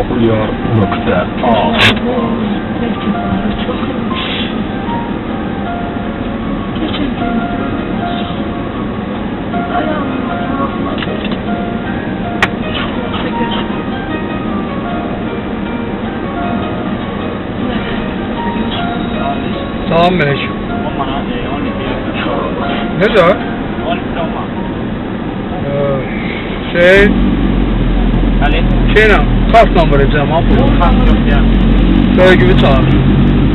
Oxyar.a Salam Melek. Necə? Şeylə, kartla verəcəm, ha? Kart yok ya. Bölgüvü çağır.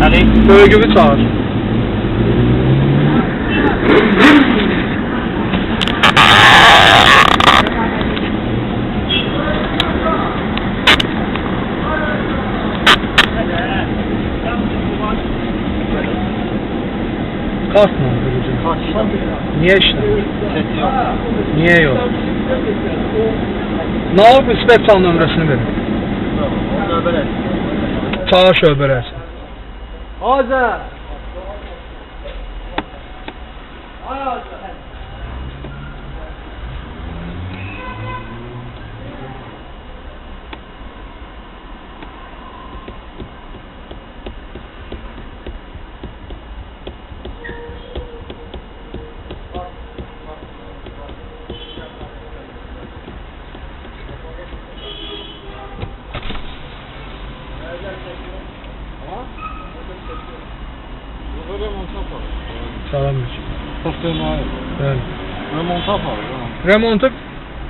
Ali. Bölgüvü çağır. Kartla verəcəm. Niye işte? Sesi yok. Niye yok? Ne oldu? İspetçal nömrəsini verin. Onu böyle. Çağır şöbərəsi. Azər. Salam Melek. Bəli. Remonta var. Remontu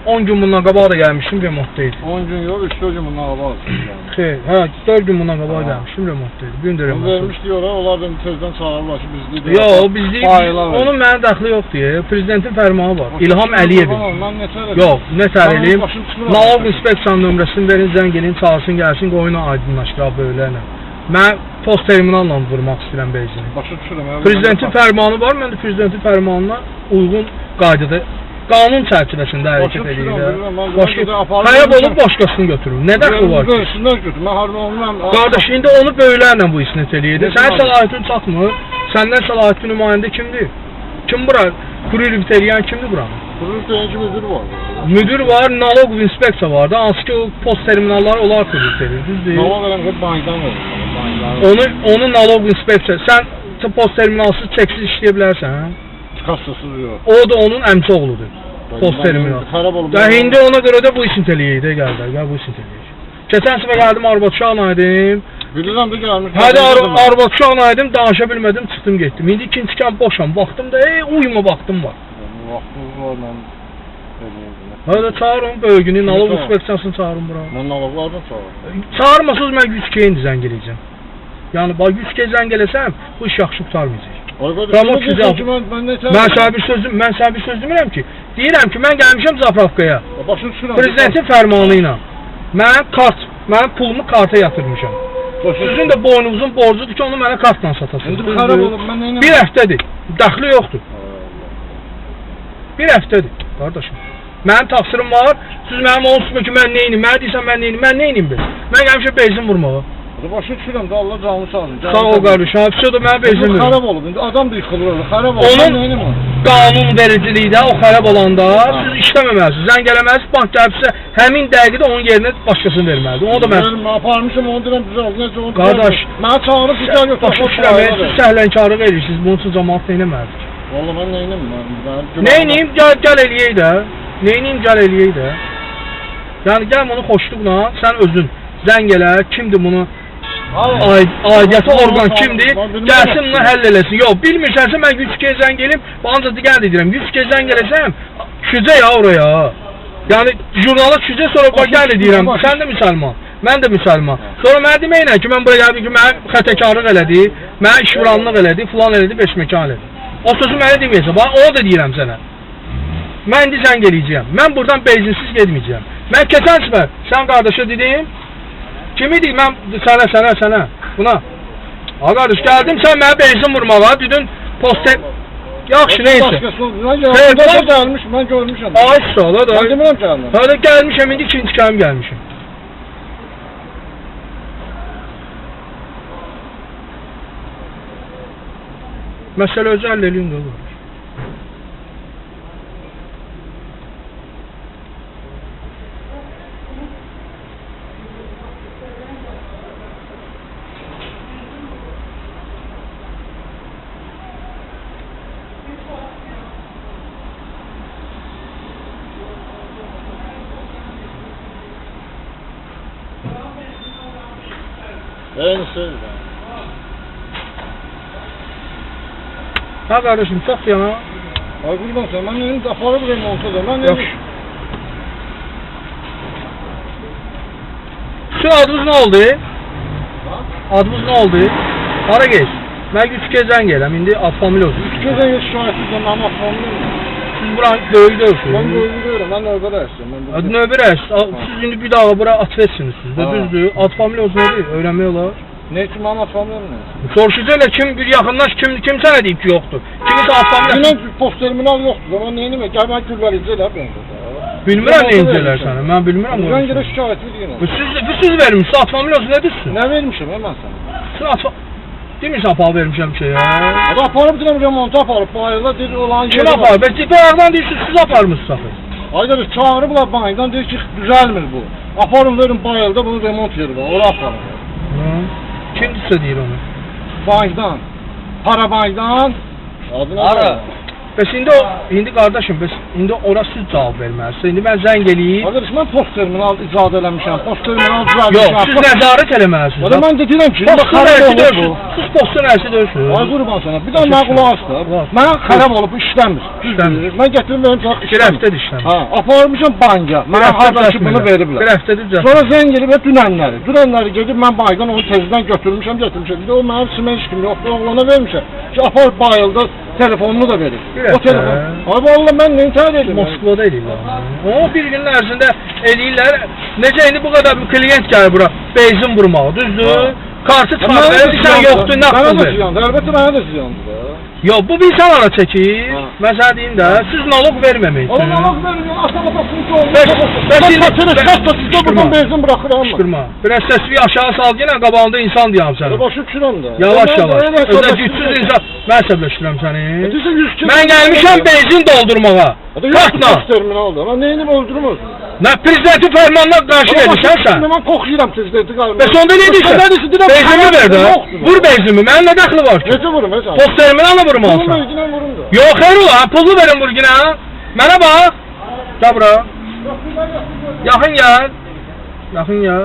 10 gün bundan qabaq da gəlmişim, remontdaydı. 10 gün yok, 3-4 gün bundan qabaq. Xeyr, hə, 4 gün bundan qabaq gəlmişim, remontdaydı. Bir gün də Bunu remontdaydı. vermiş diyorlar, onlar da tezdən çağırırlar ki bizli deyil. Yo, bizlik, onun mənə dəxli yoxdur ya. Prezidentin fərmanı var. İlham Əliyevin. Yox, nə tər eləyim? Nalog inspeksiyanın nömrəsini verin, zəng elin, çağırsın, gəlsin, qoyuna aydınlaşdıraq böylələ. Mən post terminalla vurmaq istəyirəm benzini. Başa düşürəm. Prezidentin fərmanı var, mən də prezidentin fərmanına uyğun qaydada, qanun çərçivəsində hərəkət edir. Xərab olub başqasını götürür. Nə dəxli var ki? Qardaş, indi onu böylərlə bu isnət eləyirdi. Sənin səlahiyyətin çatmır. Səndən səlahiyyətli nümayəndə kimdir? Kim bura? Kurulübit eləyən kimdir buranın? Kurulübit eləyən ki müdür var. Müdür var, nalog inspeksiya var da, hansı ki o post terminalları onlar kurulübit eləyir, düzdür? Nalog eləyən ki bankdan verir. Onu nalog inspeksiya, sən post terminalsız çeksiz işləyə bilərsən? Kassasız yox. O da onun əmsi oğludur. Post terminal. İndi ona görə də bu isint eləyək də gəl bu isint eləyək. Keçən səfər gəldim Arbatuşağına idim. Bilirəm də gəlmiş. Hədə Arbatuşağına idim, danışa bilmədim, çıxdım getdim. İndi ikinci kəm boşam, baxdım da uyuma baxdım var. Vaxtınız var, mən eləyəm. Hədə çağırın bölgünü, nalog inspeksiyasını çağırın bura. Mən naloglardan çağırım. Çağırmasınız mən 100K indi zəng eləyəcəm. Yəni bax 100K zəng eləsəm bu iş yaxşı qurtarmayacaq. Mən sənə bir söz demirəm ki, deyirəm ki, mən gəlmişəm Zapravkaya. Prezidentin fərmanı ilə. Mənim pulumu karta yatırmışam. Sizin də boynunuzun borcudur ki, onu mənə kartla satasınız. Bir həftədir, dəxli yoxdur. Bir həftədir, qardaşım. Mənim taksirim var, siz mənim olsun ki, mən neyini, mənə deyirsən mən neyini bil. Mən gəlmişəm benzin vurmağa. Başa düşürəm də Allah canlı sağ olun. Sağ ol qardaşım, hapisi o da mənə benzin verir. Xarab olub, indi adam da yıxılır, xarab olub. Onun qanun vericilikdə o xarab olanda siz işləməməlisiniz, zəng eləməlisiniz, bank gəlibsə həmin dəqiqədə onun yerinə başqasını verməlidir. Onu da mən aparmışım, onu deyirəm düz oldu, necə oldu? Qardaş, mənə çağırıb bir gəl yox. Başa düşürəm, siz səhlənkarlıq edirsiniz, bunun üçün cəmaat neynəməlidir? Valla mən neynəm? Neynəyim, gəl eləyək də. Neynəyim, gəl eləyək də. Yəni gəl bunu xoşluqla, sən özün zəng elə, kimdir bunu aidiyyəti orqan kimdir, gəlsin bunu həll eləsin. Yox, bilmirsənsə mən 100 kez zəng eləyim, ancaq digər deyirəm, 100 kez zəng eləsəm, kücə ya oraya. Yəni, jurnala kücə sonra gəl deyirəm, sən də müsəlman, mən də müsəlman. Sonra mənə deməklə ki, mən buraya gəldim ki, mənə xətəkarlıq elədi, mənə işvuranlıq elədi, filan elədi, beşməkan elədi. O sözü mənə deməyəsə, onu da deyirəm sənə. Mən indi zəng eləyəcəyəm, mən buradan benzinsiz gedməyəcəyəm. Mən keçən səfər, sən qardaşa dedim, kimi deyil, mən sənə, buna. Ha qardaş, gəldim sən mənə benzin vurmağa, dedin, poster... Yaxşı, neysə. Mən görmüşəm. Ay, sağ ol, da. Mən demirəm gəldim. Hədə gəlmişəm, indi ikinci kəlim gəlmişəm. Məsələ özü həll eləyin də olur. Aynısı. Ha kardeşim çok yana. Ay kurban sen, ben neyini de aparıb remonta da. Ben Yok. neyini... Şu adımız ne oldu? Adımız ne oldu? Hara geç. Ben 3 kezden geləm. İndi ad familiya olsun. 3 kezden geç şahitsizden ben aparmıyorum. Siz buranın böyük deyilsiniz. Ben görüyorum, ben növbə rəisim. Adı növbə rəis. Siz indi bir daha bura at versiniz siz. Ha. Düzdür. Ad familiya olsun nedir? Öyrənmək olar. Ne için ben aparmıyorum ne? Soruşacaqlar kim bir yaxınlaş kim sənə deyib ki yoxdur. Kimisə ad familiya. Yine post terminal yoktu. Ben neyini mi? Gel ben gülvericiyle ben de. Bilmirəm nə incələr sənə. Mən bilmirəm Ben onu. gene şikayet edeyim. Siz vermişsiniz ad familiya olsun nedirsin? Ne vermişim hemen sana? Siz ad demirsən apal vermişəm bir şey ya. Ada aparıp dedim remonta aparıp bayırda dedi olan Kim apar? Bəs bayaqdan deyirsiniz siz aparmışsınız axı. Ayda bir çağırıblar bayırdan dedi ki düzelmir bu. Aparın verin bayırda bunun remont yeri var. Oraya aparın. Kimdirsə deyir onu. Bayırdan. Para bayırdan. Adını Ara. Bəs indi qardaşım, bəs indi ora siz cavab verməlisiniz. İndi mən zəng eləyib. Arkadaş ben post terminal icad eləmişəm. Post terminal icad Yox, eləmişəm. siz nəzarət eləməlisiniz. Valla ben de deyirəm ki, Postun xarab rəisi olub deyilsiniz. bu. Siz postun rəisi deyilsiniz. Ay qurban sana. Bir daha mən qulaq asla. Mən xarab olub işləmir. İşləmir. Mən gətirib verim sana Bir həftədir işləmir. Ha, aparmışam banka. Mənə qardaşı bunu Bir veriblər. həftədir düzəltmir. Sonra zəng elib dünənləri. Dünənləri gedib mən baydan onu tezdən götürmüşəm, gətirmişəm. Bir də o mənim simen işim yoxdur, oğlana vermişəm. Ki apar bayılda telefonunu da verir. Bir O həftə. telefon. Ay valla mən nə intihar edim. Moskvada eləyirlər. O bir günün ərzində eləyirlər. Necə indi bu qədər bir klient gəlir bura benzin vurmağa, düzdür? Kartı çıxarır, sən yoxdur, nə Mənə pul də ver. ziyandır, əlbəttə mənə də ziyandır. Yox, bu bir sən ara çəkir. Ha. Mən sənə deyim də, siz nalog verməmək Oğlum üçün. Allah vermiyor, aşağıdasını ki olmuş. Bəs Ben indi- kaçırır, kaçta sizdə buradan benzin bırakıram. Qışqırma. Biraz səsini aşağı sal, yenə qabağında insan deyəm sənə. Başa düşürəm də. Yavaş yavaş. Özə gücsüz insan. Mən səbirləşdirəm səni. Mən gəlmişəm benzin doldurmağa. Kartla. Terminalda. Mən neyini öldürmüz? Nə prezidentin fərmanına qarşı verirsən sən? Mən qoxuyuram prezidenti qalmır. Bəs onda nə deyirsən? Benzinimi ver də. Vur benzinimi. Mənim nə dəxli var ki? Necə vurum heç? Post terminalla vurmalısan. Pulunu ödünə vurum da. Yox, xeyr ola. Pullu verin vur günə. Mənə bax. Gəl bura. Yaxın gəl. Yaxın gəl.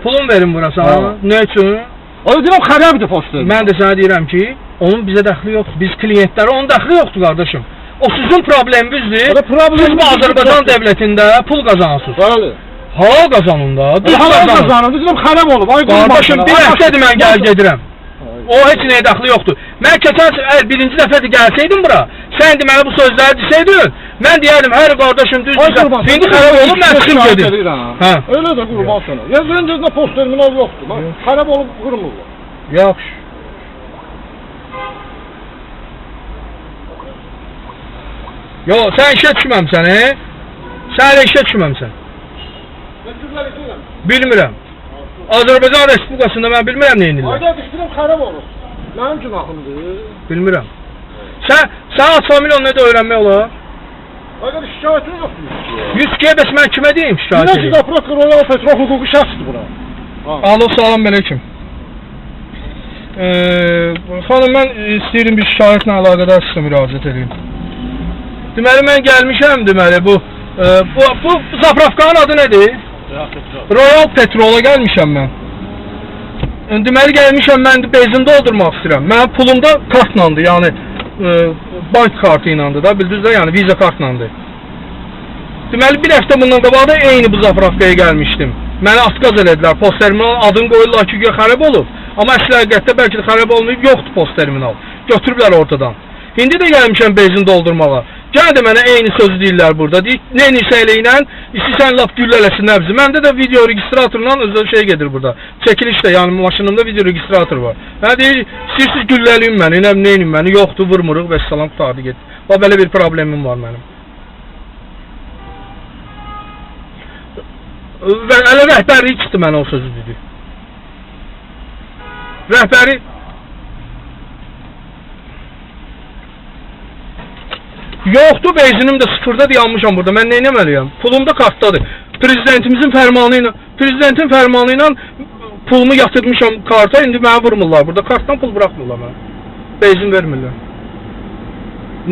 Pulun verin bura sana. Ha. Nə üçün? O deyirəm xarabdır poster. Mən də sənə deyirəm ki, onun bizə dəxli yoxdur. Biz klientlərə onun dəxli yoxdur qardaşım. O sizin probleminizdir. Orada problemimiz Siz bu Azərbaycan dövlətində pul qazansınız. Bəli. Halal qazanın da. Düz Halal qazanın. qazanır. Deyirəm xarab olub. Ay qurban. Qardaşım bir həftədir mən gəl gedirəm. O heç nəyə dəxli yoxdur. Mən keçən əgər birinci dəfədir gəlsəydim bura, sən indi mənə bu sözləri desəydin, mən deyərdim, hər qardaşım düz Ay güzel. qurban. İndi xarab olub, mən çıxıb gedim. Hə. Öyle də qurban sana. Ya Zəncəzdə post terminal yoxdur. Xarab olub qurmurlar. Yaxşı. Yo, sən işə düşməmsən, Sən elə işə düşməmsən. Bilmirəm. Azərbaycan Respublikasında mən bilmirəm nə edirlər. Ayda düşdürüm xarab olur. Mənim günahımdır. Bilmirəm. Sən ad familiyanı nədə öyrənmək olar? Ayda şikayətin yoxdur. 100 bəs mən kimə deyim şikayət Yine edeyim? ki prokuror Royal Petrol hukuki şəxsdir bura. Alo, salam aleyküm. Xanım, mən istəyirəm bir şikayətlə əlaqədar sizə müraciət edeyim. Deməli, mən gəlmişəm, deməli, bu zapravkanın adı nədir? Royal Petrola gəlmişəm mən. Deməli, gəlmişəm, mən benzin doldurmaq istəyirəm. Mənim pulum da kartlandır, yəni bank kartı ilandır da, bildiniz də, yəni viza kartlandır. Deməli, bir həftə bundan qabaq da eyni bu zapravkaya gəlmişdim. Məni atqaz elədilər, post terminal adını qoyurlar ki, xarab olub. Amma əsl həqiqətdə bəlkə də xarab olmayıb, yoxdur post terminal. Götürüblər ortadan. İndi də gəlmişəm benzin doldurmağa. Gəl də mənə eyni sözü deyirlər burada. Deyik, nə neysə eləyinə, istəyirsən lap güllələsinlər bizi. Məndə də video registratorla özü şey gedir burada. Çəkilişdə, yəni maşınımda video registrator var. Hə, deyir, istəyirsiniz gülləliyim məni, neyim məni, yoxdur, vurmuruq və salam, qutardı get. Bax, belə bir problemim var mənim. Və elə rəhbəri çıxdı mənə o sözü dedi. Rəhbəri yoxdur, benzinim də sıfırda dayanmışam burada. Mən nə etməliyəm? Pulum da kartdadır. Prezidentin fərmanı ilə pulumu yatırmışam karta, indi mənə vurmurlar. Burada kartdan pul buraxmırlar mənə. Benzin vermirlər.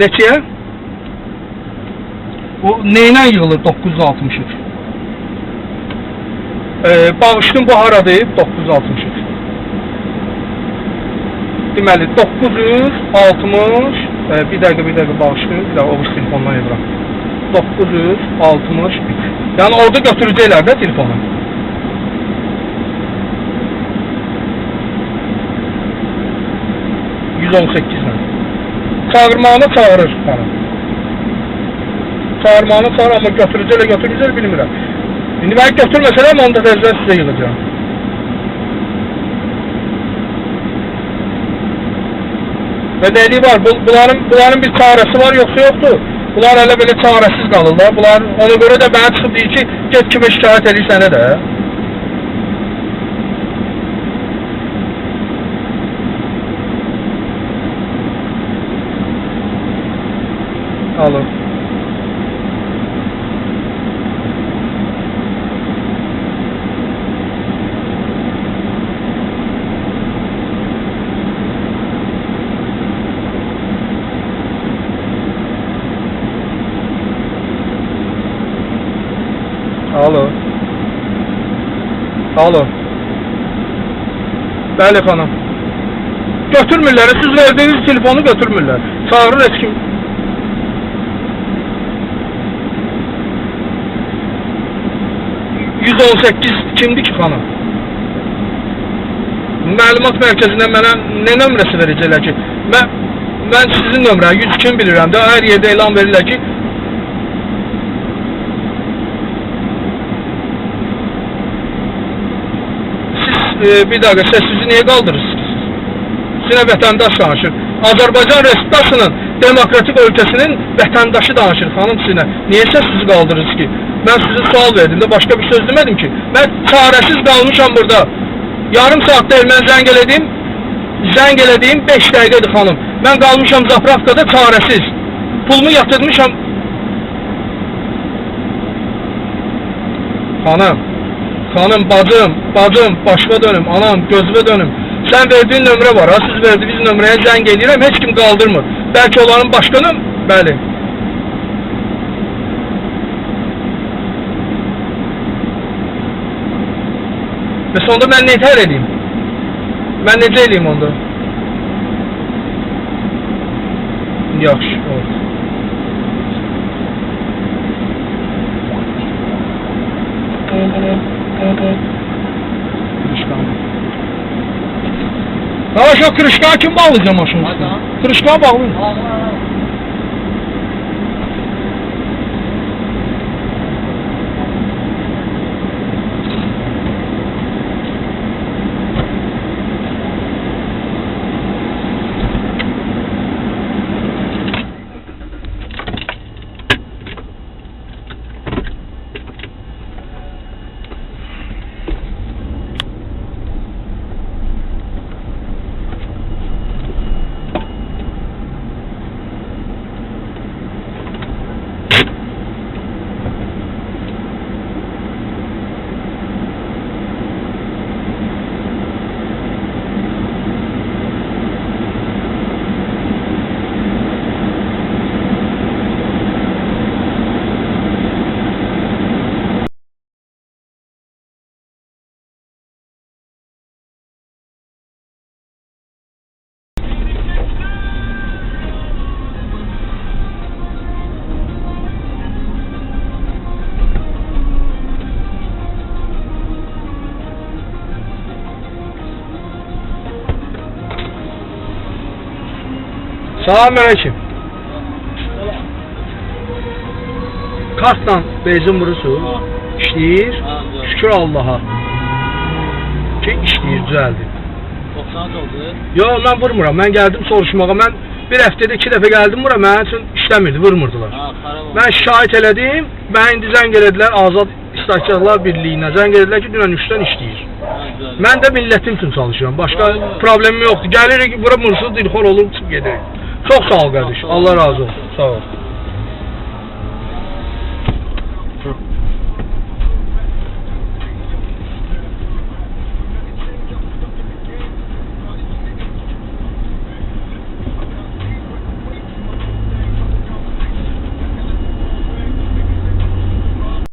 Neçəyə? O neylə yığılır 963? Bağışdım bu haradır 963. Deməli 960 bir dəqiqə bağışlayın. Bir də o telefondan yazıram. 960. Yəni orada götürəcəklər də telefonu. %18-lə. Çağırmağını çağırır xanım. Çağırmağını çağırır, amma götürəcəklər bilmirəm. İndi mən götürməsələm, onda tezdən sizə yığacağım. Və dediyi var, bunların bir çarəsi var, yoxsa yoxdur. Bunlar hələ belə çarəsiz qalırlar. Ona görə də mənə çıxıb deyir ki, get kimə şikayət edir sənə də. Alır. Alo. Alo. Bəli xanım. Götürmürlər. Siz verdiyiniz telefonu götürmürlər. Çağırır heç kim. %18 kimdir ki xanım? Məlumat mərkəzindən mənə nə nömrəsi verəcəklər ki? Mən sizin nömrə 102 bilirəm də, hər yerdə elan verirlər ki, bir dəqiqə, səsinizi niyə qaldırırsınız? Sizinlə vətəndaş danışır. Azərbaycan Respublikasının demokratik ölkəsinin vətəndaşı danışır xanım sizinlə. Niyə səsinizi qaldırırsınız ki? Mən sizə sual verdim də, başqa bir söz demədim ki. Mən çarəsiz qalmışam burada. Yarım saatda mən zəng elədiyim 5 dəqiqədir xanım. Mən qalmışam zapravkada çarəsiz. Pulumu yatırmışam. Xanım, bacım, başıma dönüm, anam, gözümə dönüm. Sən verdiyin nömrə var, ha, siz verdiyiniz nömrəyə zəng edirəm, heç kim qaldırmır. Bəlkə onların başqanım, bəli. Və sonda mən nətər edeyim? Mən necə edeyim onda? Yaxşı, olsun. Yavaş o kırışkanı kim bağlayacak maşının üstüne? Kırışkanı bağlayın. Selamünaleyküm. Kartla benzin vurusu işləyir. Şükür Allaha ki işləyir, düzəldi. 90 oldu. Yo, mən vurmuram. Mən gəldim soruşmağa. Mən bir həftədə 2 dəfə gəldim bura. Mənim üçün işləmirdi, vurmurdular. Mən şikayət elədim. Mən indi zəng elədilər Azad İstehsalçılar Birliyinə. Zəng elədilər ki, dünən 3-dən işləyir. Mən də millətim üçün çalışıram. Başqa problemim yoxdur. Gəlirik bura mursuz dilxor olub çıxıb gedirik. Çox sağ ol qardaş. Allah razı olsun. Sağ ol.